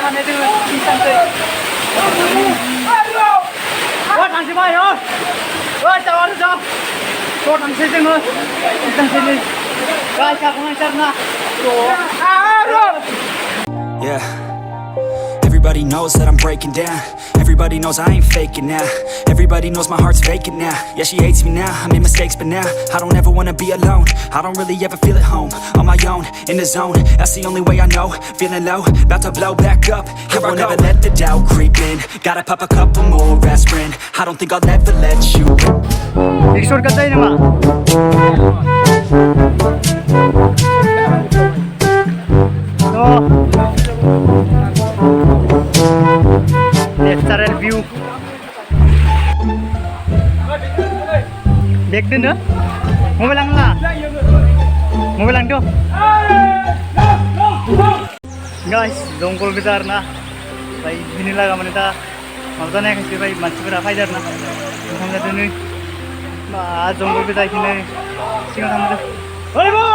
जानानै जोङो थांसै थांसै बाय जावार जा ज' थांसै जोङो थांसै नै गाइस जाखांनायसै आरोना Yeah. Everybody knows that I'm breaking down. Everybody knows I ain't faking now. Everybody knows my heart's vacant now. Yeah, she hates me now, I made mistakes but now I don't ever wanna be alone. I don't really ever feel at home. On my own, in the zone, that's the only way I know. Feeling low, about to blow back up. I won't ever let the doubt creep in. Gotta pop a couple more aspirin. I don't think I'll ever let you. Ikshor ka tayo naman. Natural view. Back din na? Mobile lang lah. Mobile lang to. Guys, jongkol besar na. Baik, inilah kami kita. Maksudnya kasi baik masih berapa jar na. Hanya tu ni. Bah, jongkol besar ini. Singa kami tu. Hei bo.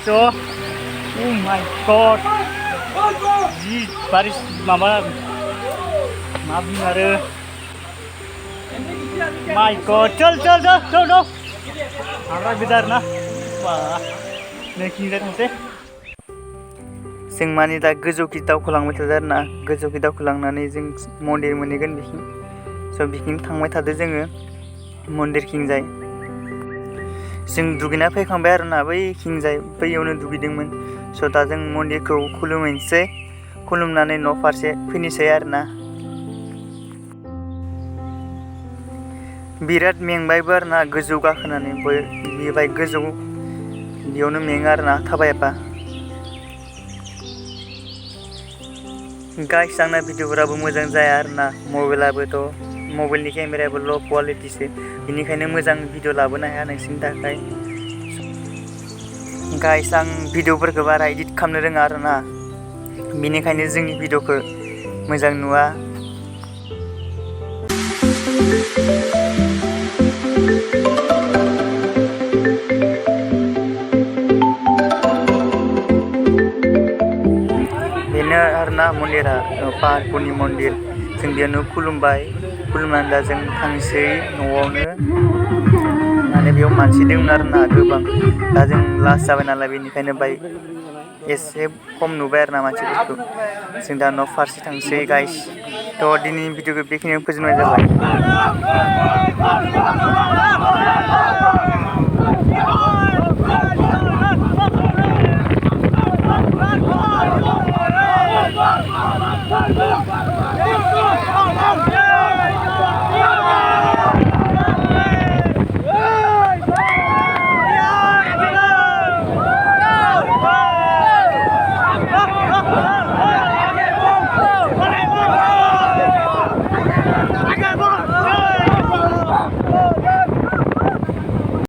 So, oh my god. Ji, baris mama. Maaf nih ada. My god, चल हाम्रा बिदार ना wah नेखिंजा थांसै जों माने दा गोजौखि दावखोलांबाय थादों आरोना गोजौखि दावखोलांनानै जों मन्दिर मोनहैगोन बिखिं स' बिखिं थांबाय थादों जोङो मन्दिरखिंजाय जों दुगैना फैखांबाय आरोना बैखिंजाय बैयावनो दुगैदोंमोन स' दा जों मन्दिरखौ खुलुमहैनोसै खुलुमनानै न' फारसे फैनोसै आरोना बिराद मेंबायबो आरोना गोजौ गाखोनानै बेबाय गोजौ बेयावनो मेङो आरोना थाबायबा गाइस आंना भिडिअफोराबो मोजां जाया आरोना मबाइलनि केमेरायाबो ल' क्वालिटिसो बेनिखायनो मोजां भिडिअ लाबोनो हाया नोंसिनि थाखाय गाइस आं भिडिअफोरखौ बारा एडिट खालामनो रोङा आरोना बेनिखायनो जोंनि भिडिअखौ मोजां नुवा आरोना मन्दिरा पाहारपुरनि मन्दिर जों बेयावनो खुलुमनानै दा जों थांसै न'आवनो माने बेयाव मानसि दंमोन आरोना गोबां दा जों लास्ट जाबाय नालाय बेनिखायनो बाय एसे खम नुबाय आरोना मानसिफोरखौ जों दा न' फारसे थांसै गाइस थ' दिनैनि भिडिअखौ बेखिनियावनो फोजोबनाय जाबाय